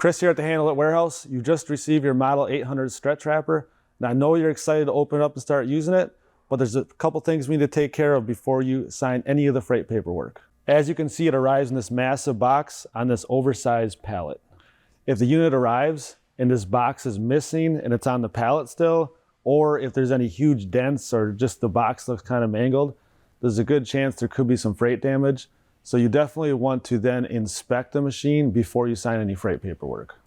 Chris here at the Handle It Warehouse. You just received your Model 800 stretch wrapper, and I know you're excited to open it up and start using it, but there's a couple things we need to take care of before you sign any of the freight paperwork. As you can see, it arrives in this massive box on this oversized pallet. If the unit arrives and this box is missing and it's on the pallet still, or if there's any huge dents or just the box looks kind of mangled, there's a good chance there could be some freight damage. So you definitely want to then inspect the machine before you sign any freight paperwork.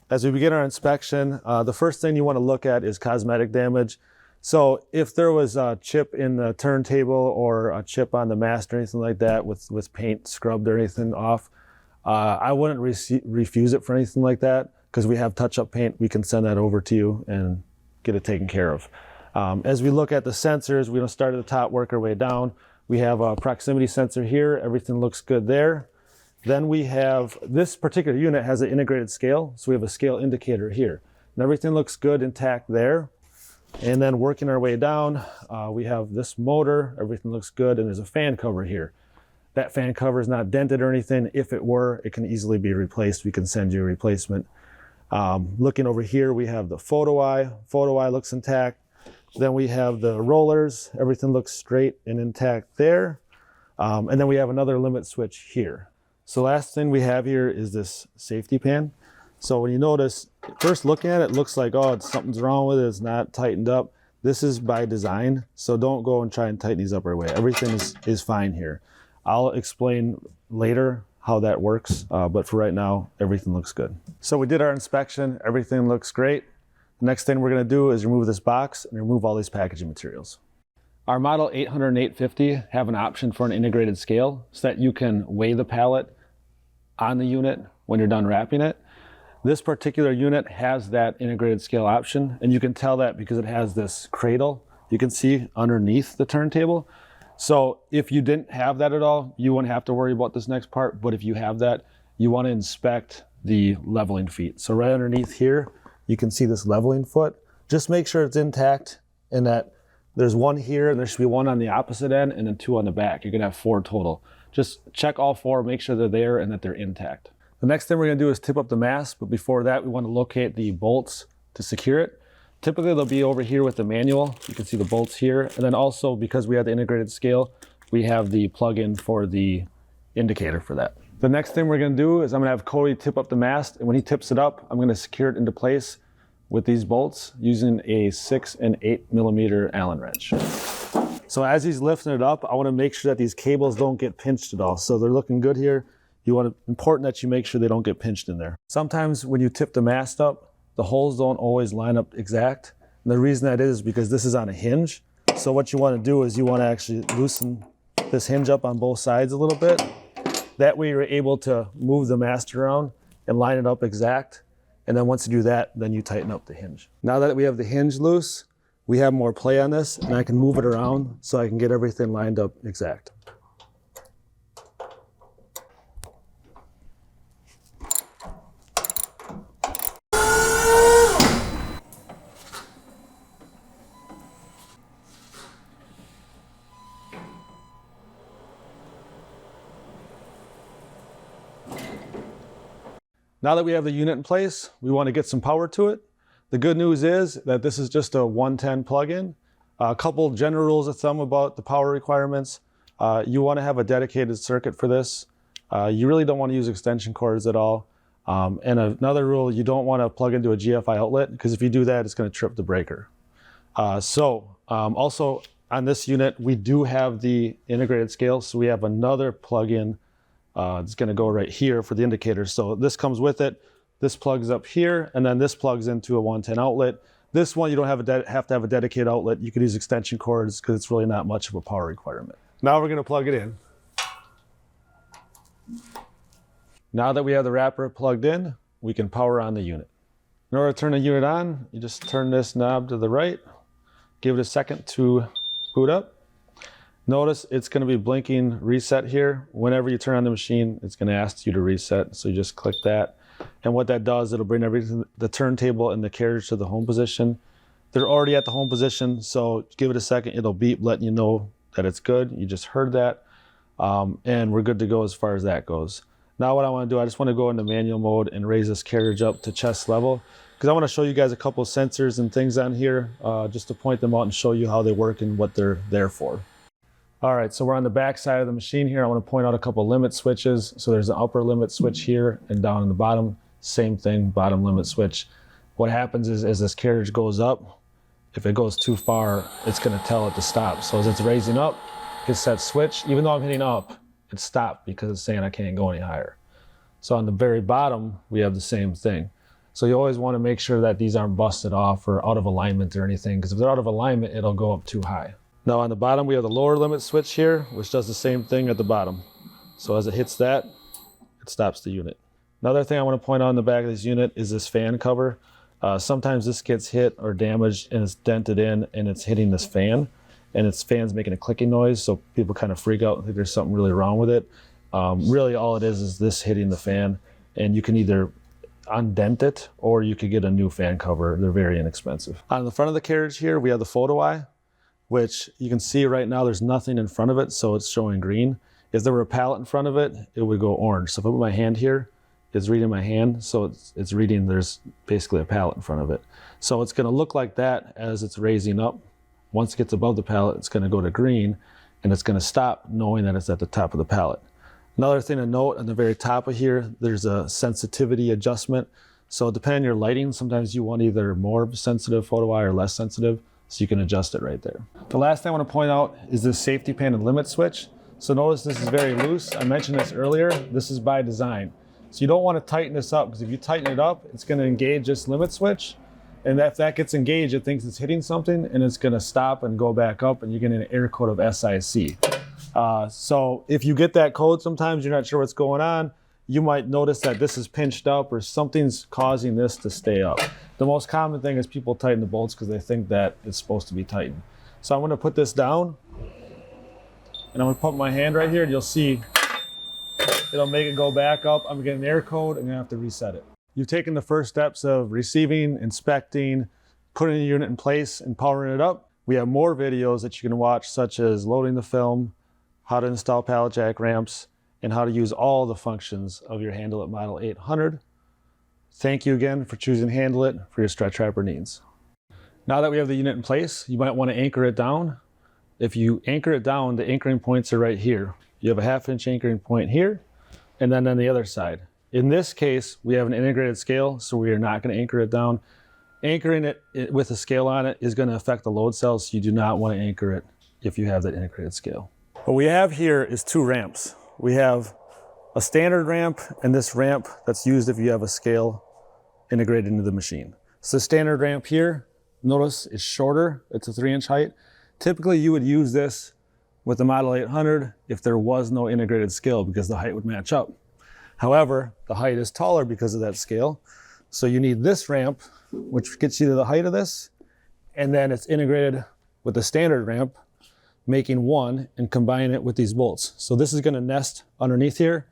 As we begin our inspection, the first thing you want to look at is cosmetic damage. So if there was a chip in the turntable or a chip on the mast or anything like that with paint scrubbed or anything off, I wouldn't refuse it for anything like that, because we have touch-up paint. We can send that over to you and get it taken care of. As we look at the sensors, we're going to start at the top, work our way down. We have a proximity sensor here. Everything looks good there. Then we have, this particular unit has an integrated scale, so we have a scale indicator here. And everything looks good, intact there. And then working our way down, we have this motor. Everything looks good, and there's a fan cover here. That fan cover is not dented or anything. If it were, it can easily be replaced. We can send you a replacement. Looking over here, we have the photo eye. Photo eye looks intact. Then we have the rollers. Everything looks straight and intact there. And then we have another limit switch here. So last thing we have here is this safety pan. So when you notice, first looking at it, it looks like, oh, something's wrong with it. It's not tightened up. This is by design. So don't go and try and tighten these up right away. Everything is fine here. I'll explain later how that works, but for right now, everything looks good. So we did our inspection, everything looks great. The next thing we're gonna do is remove this box and remove all these packaging materials. Our Model 800 and 850 have an option for an integrated scale so that you can weigh the pallet on the unit when you're done wrapping it. This particular unit has that integrated scale option, and you can tell that because it has this cradle you can see underneath the turntable. So if you didn't have that at all, you wouldn't have to worry about this next part. But if you have that, you want to inspect the leveling feet. So right underneath here, you can see this leveling foot. Just make sure it's intact and that there's one here and there should be one on the opposite end and then two on the back. You're gonna have 4 total. Just check all 4, make sure they're there and that they're intact. The next thing we're gonna do is tip up the mast, but before that, we want to locate the bolts to secure it. Typically, they'll be over here with the manual. You can see the bolts here. And then also, because we have the integrated scale, we have the plug-in for the indicator for that. The next thing we're gonna do is I'm gonna have Cody tip up the mast, and when he tips it up, I'm gonna secure it into place with these bolts using a 6 and 8 millimeter Allen wrench. So as he's lifting it up, I wanna make sure that these cables don't get pinched at all. So they're looking good here. Important that you make sure they don't get pinched in there. Sometimes when you tip the mast up, the holes don't always line up exact. And the reason that is because this is on a hinge. So what you want to do is you want to actually loosen this hinge up on both sides a little bit. That way you're able to move the mast around and line it up exact. And then once you do that, then you tighten up the hinge. Now that we have the hinge loose, we have more play on this, and I can move it around so I can get everything lined up exact. Now that we have the unit in place, we want to get some power to it. The good news is that this is just a 110 plug-in. A couple general rules of thumb about the power requirements. You want to have a dedicated circuit for this. You really don't want to use extension cords at all. And another rule, you don't want to plug into a GFI outlet, because if you do that, it's going to trip the breaker. Also on this unit, we do have the integrated scale, so we have another plug-in. It's going to go right here for the indicator. So this comes with it. This plugs up here, and then this plugs into a 110 outlet. This one, you don't have to have a dedicated outlet. You could use extension cords because it's really not much of a power requirement. Now we're going to plug it in. Now that we have the wrapper plugged in, we can power on the unit. In order to turn the unit on, you just turn this knob to the right, give it a second to boot up. Notice it's going to be blinking reset here. Whenever you turn on the machine, it's going to ask you to reset. So you just click that. And what that does, it'll bring everything, the turntable and the carriage to the home position. They're already at the home position, so give it a second, it'll beep letting you know that it's good. You just heard that. And we're good to go as far as that goes. Now what I want to do, I just want to go into manual mode and raise this carriage up to chest level, because I want to show you guys a couple of sensors and things on here, just to point them out and show you how they work and what they're there for. All right, so we're on the back side of the machine here. I want to point out a couple of limit switches. So there's an upper limit switch here, and down in the bottom, same thing, bottom limit switch. What happens is as this carriage goes up, if it goes too far, it's going to tell it to stop. So as it's raising up, hits that switch. Even though I'm hitting up, it stopped because it's saying I can't go any higher. So on the very bottom, we have the same thing. So you always want to make sure that these aren't busted off or out of alignment or anything, because if they're out of alignment, it'll go up too high. Now on the bottom, we have the lower limit switch here, which does the same thing at the bottom. So as it hits that, it stops the unit. Another thing I want to point out on the back of this unit is this fan cover. Sometimes this gets hit or damaged and it's dented in and it's hitting this fan, and its fan's making a clicking noise, so people kind of freak out and think there's something really wrong with it. Really all it is this hitting the fan, and you can either undent it or you could get a new fan cover. They're very inexpensive. On the front of the carriage here, we have the photo eye, which you can see right now there's nothing in front of it, so it's showing green. If there were a pallet in front of it, it would go orange. So if I put my hand here, it's reading my hand, so it's reading there's basically a pallet in front of it. So it's gonna look like that as it's raising up. Once it gets above the pallet, it's gonna go to green, and it's gonna stop knowing that it's at the top of the pallet. Another thing to note, on the very top of here, there's a sensitivity adjustment. So depending on your lighting, sometimes you want either more sensitive photo eye or less sensitive, so you can adjust it right there. The last thing I want to point out is this safety pin and limit switch. So notice this is very loose. I mentioned this earlier. This is by design. So you don't want to tighten this up, because if you tighten it up, it's going to engage this limit switch. And if that gets engaged, it thinks it's hitting something, and it's going to stop and go back up, and you're getting an error code of SIC. So if you get that code, sometimes you're not sure what's going on, you might notice that this is pinched up or something's causing this to stay up. The most common thing is people tighten the bolts because they think that it's supposed to be tightened. So I'm going to put this down, and I'm going to put my hand right here, and you'll see it'll make it go back up. I'm getting an error code, and I'm going to have to reset it. You've taken the first steps of receiving, inspecting, putting the unit in place, and powering it up. We have more videos that you can watch, such as loading the film, how to install pallet jack ramps, and how to use all the functions of your Handle It Model 800. Thank you again for choosing Handle It for your stretch wrapper needs. Now that we have the unit in place, you might want to anchor it down. If you anchor it down, the anchoring points are right here. You have a 1/2 inch anchoring point here, and then on the other side. In this case, we have an integrated scale, so we are not going to anchor it down. Anchoring it with a scale on it is going to affect the load cell, so you do not want to anchor it if you have that integrated scale. What we have here is 2 ramps. We have a standard ramp and this ramp that's used if you have a scale integrated into the machine. So the standard ramp here, notice is shorter. It's a 3-inch height. Typically you would use this with the Model 800 if there was no integrated scale, because the height would match up. However, the height is taller because of that scale. So you need this ramp, which gets you to the height of this, and then it's integrated with the standard ramp, making one, and combine it with these bolts. So this is going to nest underneath here,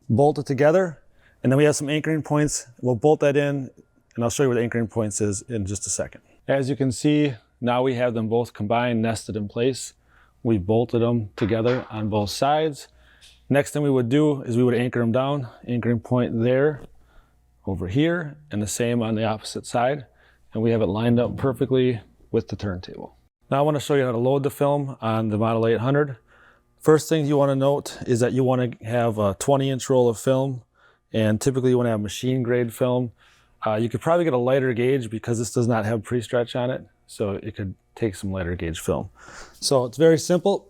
bolt it together, and then we have some anchoring points. We'll bolt that in, and I'll show you where the anchoring points is in just a second. As you can see, now we have them both combined, nested in place. We bolted them together on both sides. Next thing we would do is we would anchor them down, anchoring point there, over here, and the same on the opposite side. And we have it lined up perfectly with the turntable. Now I want to show you how to load the film on the Model 800. First thing you want to note is that you want to have a 20-inch roll of film, and typically you want to have machine grade film. You could probably get a lighter gauge because this does not have pre-stretch on it, so it could take some lighter gauge film. So it's very simple.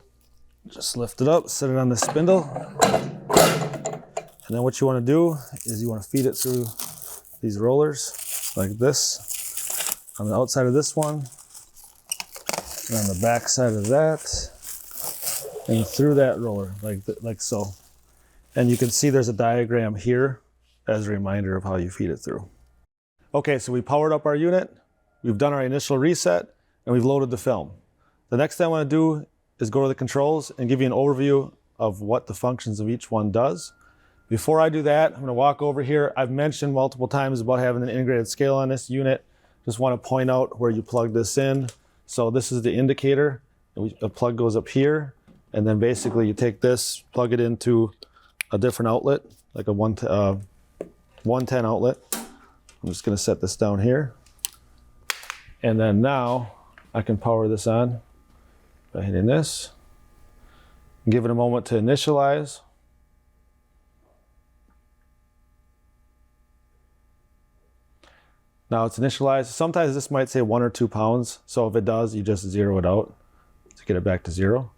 Just lift it up, set it on the spindle, and then what you want to do is you want to feed it through these rollers like this, on the outside of this one, and on the back side of that, and through that roller, like so. And you can see there's a diagram here as a reminder of how you feed it through. Okay, so we powered up our unit, we've done our initial reset, and we've loaded the film. The next thing I want to do is go to the controls and give you an overview of what the functions of each one does. Before I do that, I'm going to walk over here. I've mentioned multiple times about having an integrated scale on this unit. just want to point out where you plug this in. So this is the indicator. The plug goes up here, and then basically you take this, plug it into a different outlet, like a 110 outlet. I'm just going to set this down here. And then now I can power this on by hitting this. Give it a moment to initialize. Now it's initialized. Sometimes this might say 1 or 2 pounds. So if it does, you just zero it out to get it back to 0.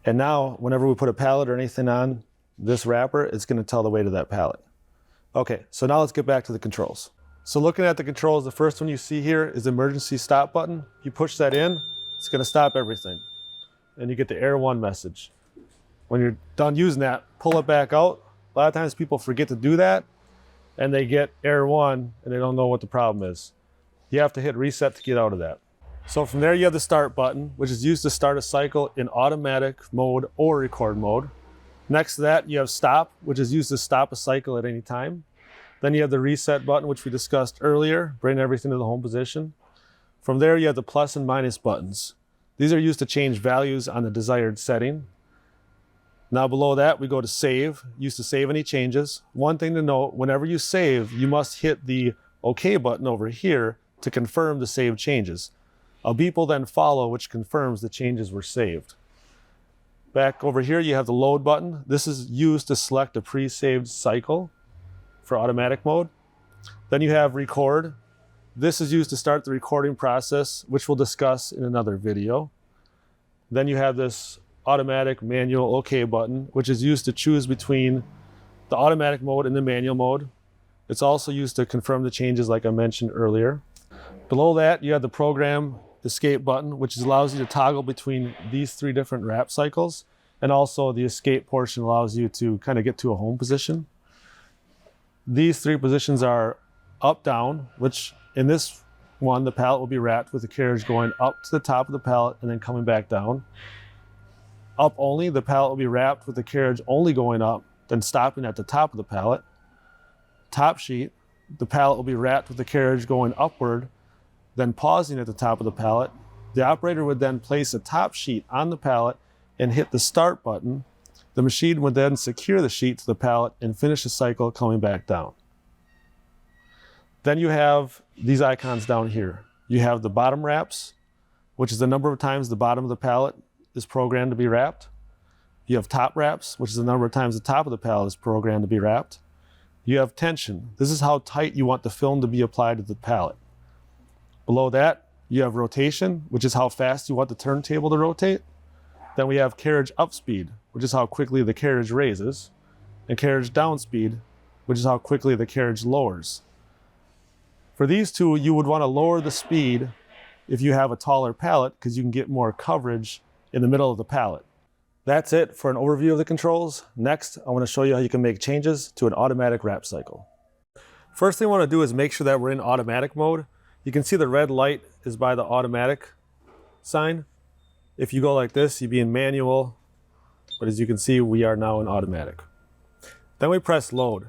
And now whenever we put a pallet or anything on this wrapper, it's going to tell the weight of that pallet. Okay, so now let's get back to the controls. So looking at the controls, the first one you see here is the emergency stop button. You push that in, it's going to stop everything. And you get the error 1 message. When you're done using that, pull it back out. A lot of times people forget to do that, and they get error 1 and they don't know what the problem is. You have to hit reset to get out of that. So from there you have the start button, which is used to start a cycle in automatic mode or record mode. Next to that you have stop, which is used to stop a cycle at any time. Then you have the reset button, which we discussed earlier, bring everything to the home position. From there you have the plus and minus buttons. These are used to change values on the desired setting. Now below that we go to save, used to save any changes. One thing to note, whenever you save, you must hit the OK button over here to confirm the saved changes. A beep will then follow, which confirms the changes were saved. Back over here you have the load button. This is used to select a pre-saved cycle for automatic mode. Then you have record. This is used to start the recording process, which we'll discuss in another video. Then you have this automatic manual OK button, which is used to choose between the automatic mode and the manual mode. It's also used to confirm the changes like I mentioned earlier. Below that you have the program escape button, which allows you to toggle between these 3 different wrap cycles, and also the escape portion allows you to kind of get to a home position. These 3 positions are up, down, which in this one the pallet will be wrapped with the carriage going up to the top of the pallet and then coming back down. Up only, the pallet will be wrapped with the carriage only going up, then stopping at the top of the pallet. Top sheet, the pallet will be wrapped with the carriage going upward, then pausing at the top of the pallet. The operator would then place a top sheet on the pallet and hit the start button. The machine would then secure the sheet to the pallet and finish the cycle coming back down. Then you have these icons down here. You have the bottom wraps, which is the number of times the bottom of the pallet is programmed to be wrapped. You have top wraps, which is the number of times the top of the pallet is programmed to be wrapped. You have tension. This is how tight you want the film to be applied to the pallet. Below that, you have rotation, which is how fast you want the turntable to rotate. Then we have carriage up speed, which is how quickly the carriage raises, and carriage down speed, which is how quickly the carriage lowers. For these 2, you would want to lower the speed if you have a taller pallet because you can get more coverage in the middle of the pallet. That's it for an overview of the controls. Next, I want to show you how you can make changes to an automatic wrap cycle. First thing I want to do is make sure that we're in automatic mode. You can see the red light is by the automatic sign. If you go like this, you'd be in manual, but as you can see, we are now in automatic. Then we press load.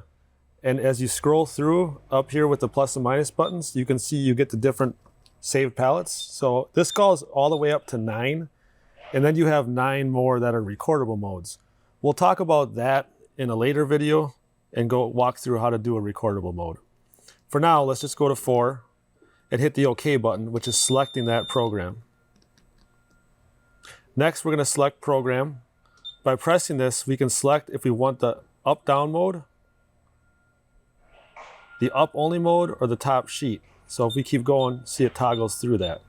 And as you scroll through up here with the plus and minus buttons, you can see you get the different saved pallets. So this goes all the way up to 9. And then you have 9 more that are recordable modes. We'll talk about that in a later video and go walk through how to do a recordable mode. For now, let's just go to 4 and hit the OK button, which is selecting that program. Next, we're going to select program. By pressing this, we can select if we want the up-down mode, the up-only mode, or the top sheet. So if we keep going, see it toggles through that.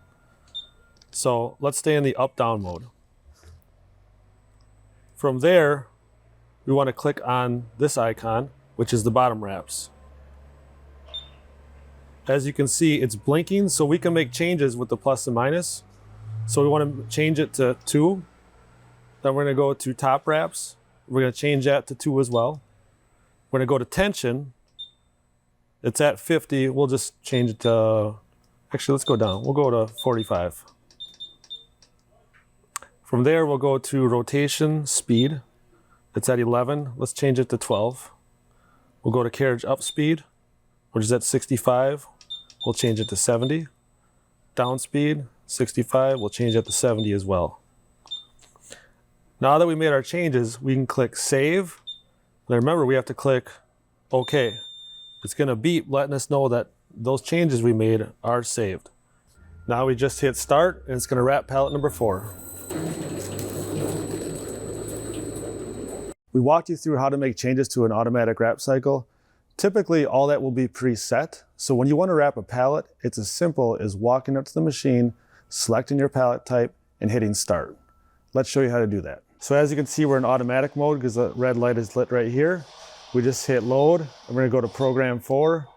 So let's stay in the up-down mode. From there, we want to click on this icon, which is the bottom wraps. As you can see, it's blinking, so we can make changes with the plus and minus. So we want to change it to 2. Then we're going to go to top wraps. We're going to change that to 2 as well. We're going to go to tension. It's at 50. We'll just change it to, actually, let's go down. We'll go to 45. From there, we'll go to rotation speed. It's at 11. Let's change it to 12. We'll go to carriage up speed, which is at 65. We'll change it to 70. down speed, 65, we'll change it to 70 as well. Now that we made our changes, we can click save. Now remember, we have to click OK. It's gonna beep letting us know that those changes we made are saved. Now we just hit start and it's gonna wrap pallet number 4. We walked you through how to make changes to an automatic wrap cycle. Typically, all that will be preset. So when you want to wrap a pallet, it's as simple as walking up to the machine, selecting your pallet type, and hitting start. Let's show you how to do that. So as you can see, we're in automatic mode because the red light is lit right here. We just hit load, and we're gonna go to program 4,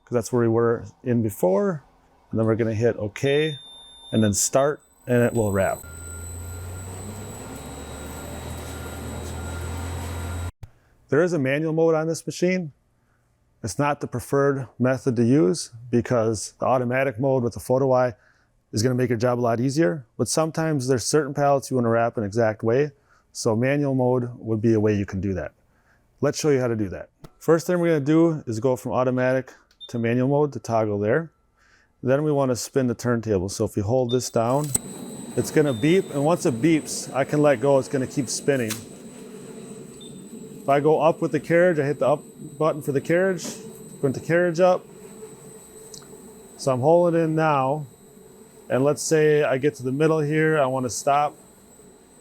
because that's where we were in before. And then we're gonna hit OK, and then start, and it will wrap. There is a manual mode on this machine. It's not the preferred method to use because the automatic mode with the photo eye is going to make your job a lot easier. But sometimes there's certain pallets you want to wrap an exact way. So manual mode would be a way you can do that. Let's show you how to do that. First thing we're going to do is go from automatic to manual mode to toggle there. Then we want to spin the turntable. So if we hold this down, it's going to beep. And once it beeps, I can let go. It's going to keep spinning. If I go up with the carriage, I hit the up button for the carriage, put the carriage up. So I'm holding in now. And let's say I get to the middle here, I want to stop.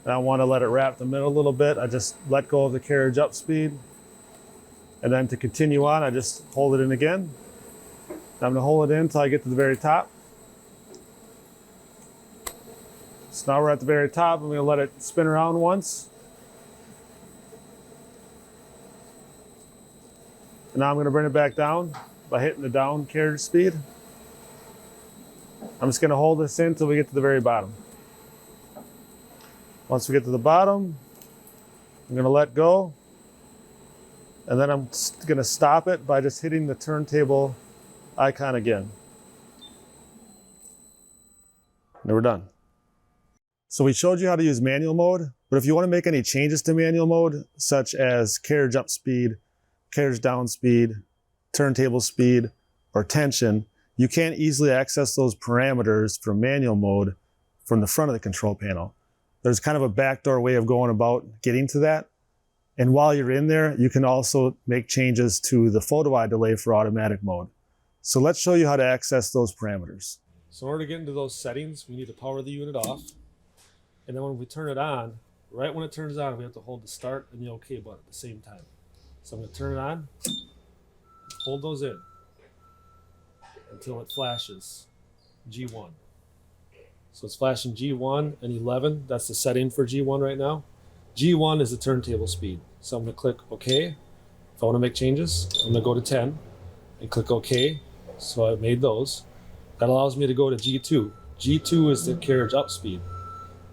And I want to let it wrap the middle a little bit. I just let go of the carriage up speed. And then to continue on, I just hold it in again. I'm going to hold it in until I get to the very top. So now we're at the very top. I'm going to let it spin around once. And now I'm going to bring it back down by hitting the down carriage speed. I'm just going to hold this in until we get to the very bottom. Once we get to the bottom, I'm going to let go. And then I'm going to stop it by just hitting the turntable icon again. And we're done. So we showed you how to use manual mode, but if you want to make any changes to manual mode, such as carriage up speed, carriage down speed, turntable speed, or tension, you can't easily access those parameters from manual mode from the front of the control panel. There's kind of a backdoor way of going about getting to that. And while you're in there, you can also make changes to the photo eye delay for automatic mode. So let's show you how to access those parameters. So in order to get into those settings, we need to power the unit off. And then when we turn it on, right when it turns on, we have to hold the start and the OK button at the same time. So I'm going to turn it on, hold those in until it flashes G1. So it's flashing G1 and 11. That's the setting for G1 right now. G1 is the turntable speed. So I'm going to click OK. If I want to make changes, I'm going to go to 10 and click OK. So I made those. That allows me to go to G2. G2 is the carriage up speed.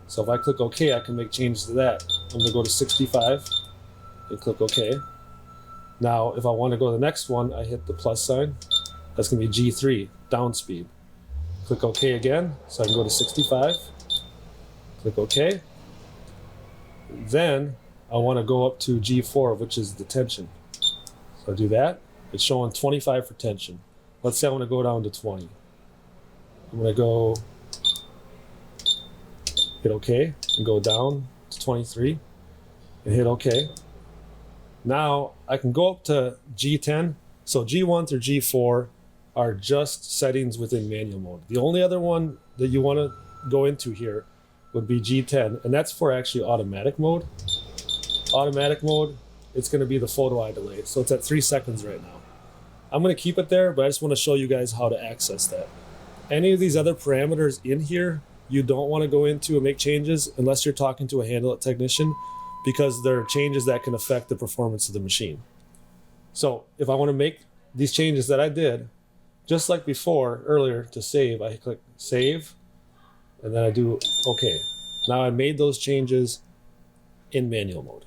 So if I click OK, I can make changes to that. I'm going to go to 65 and click OK. Now, if I want to go to the next one, I hit the plus sign. That's going to be G3, down speed. Click OK again, so I can go to 65. Click OK. Then I want to go up to G4, which is the tension. So I do that. It's showing 25 for tension. Let's say I want to go down to 20. I'm going to go hit OK and go down to 23 and hit OK. Now I can go up to G10. So G1 through G4 are just settings within manual mode. The only other one that you want to go into here would be G10, and that's for actually automatic mode. Automatic mode, it's going to be the photo eye delay. So it's at 3 seconds right now. I'm going to keep it there, but I just want to show you guys how to access that. Any of these other parameters in here, you don't want to go into and make changes unless you're talking to a handle it technician, because there are changes that can affect the performance of the machine. So if I want to make these changes that I did, just like before, earlier, to save, I click save, and then I do OK. Now I made those changes in manual mode.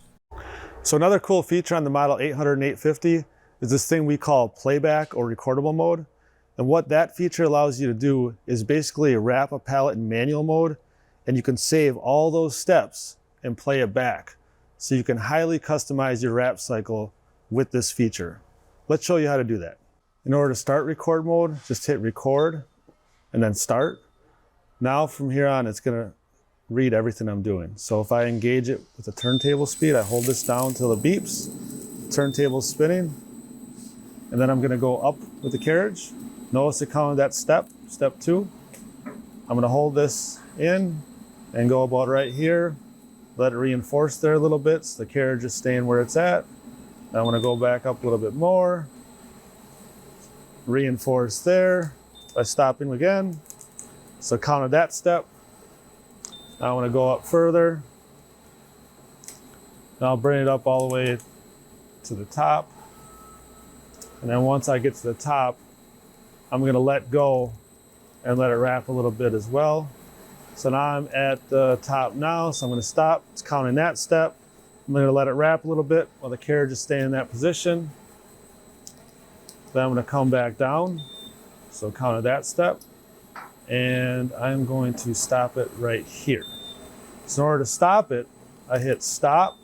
So another cool feature on the Model 800 and 850 is this thing we call playback or recordable mode. And what that feature allows you to do is basically wrap a pallet in manual mode, and you can save all those steps and play it back. So you can highly customize your wrap cycle with this feature. Let's show you how to do that. In order to start record mode, just hit record and then start. Now from here on, it's gonna read everything I'm doing. So if I engage it with the turntable speed, I hold this down till it beeps, turntable's spinning, and then I'm gonna go up with the carriage. Notice it counted that step 2. I'm gonna hold this in and go about right here, let it reinforce there a little bit so the carriage is staying where it's at. Then I'm gonna go back up a little bit more, reinforce there by stopping again. So counted that step. Now I want to go up further. Now I'll bring it up all the way to the top. And then once I get to the top, I'm going to let go and let it wrap a little bit as well. So now I'm at the top now, so I'm going to stop. It's counting that step. I'm going to let it wrap a little bit while the carriage is staying in that position. Then I'm going to come back down. So counted that step. And I'm going to stop it right here. So in order to stop it, I hit stop,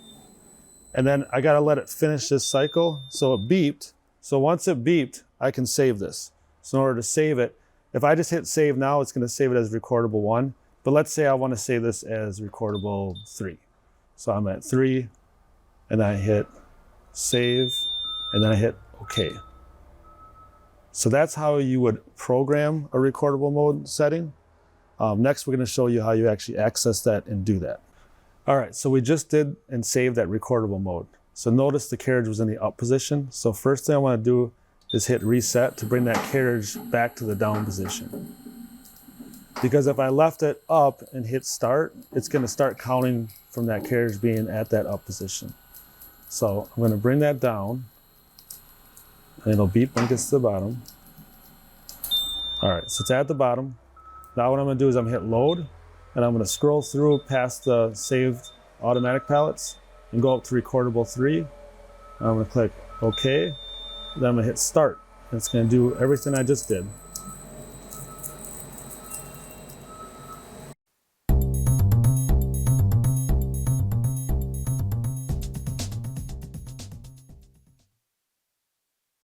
and then I gotta let it finish this cycle. So it beeped. So once it beeped, I can save this. So in order to save it, if I just hit save now, it's gonna save it as recordable 1. But let's say I wanna save this as recordable 3. So I'm at 3, and I hit save, and then I hit OK. So that's how you would program a recordable mode setting. Next, we're going to show you how you actually access that and do that. All right, so we just did and saved that recordable mode. So notice the carriage was in the up position. So first thing I want to do is hit reset to bring that carriage back to the down position. Because if I left it up and hit start, it's going to start counting from that carriage being at that up position. So I'm going to bring that down. And it'll beep when it gets to the bottom. All right, so it's at the bottom. Now what I'm gonna do is I'm gonna hit load, and I'm gonna scroll through past the saved automatic pallets and go up to recordable 3. And I'm gonna click OK. Then I'm gonna hit start. And it's gonna do everything I just did.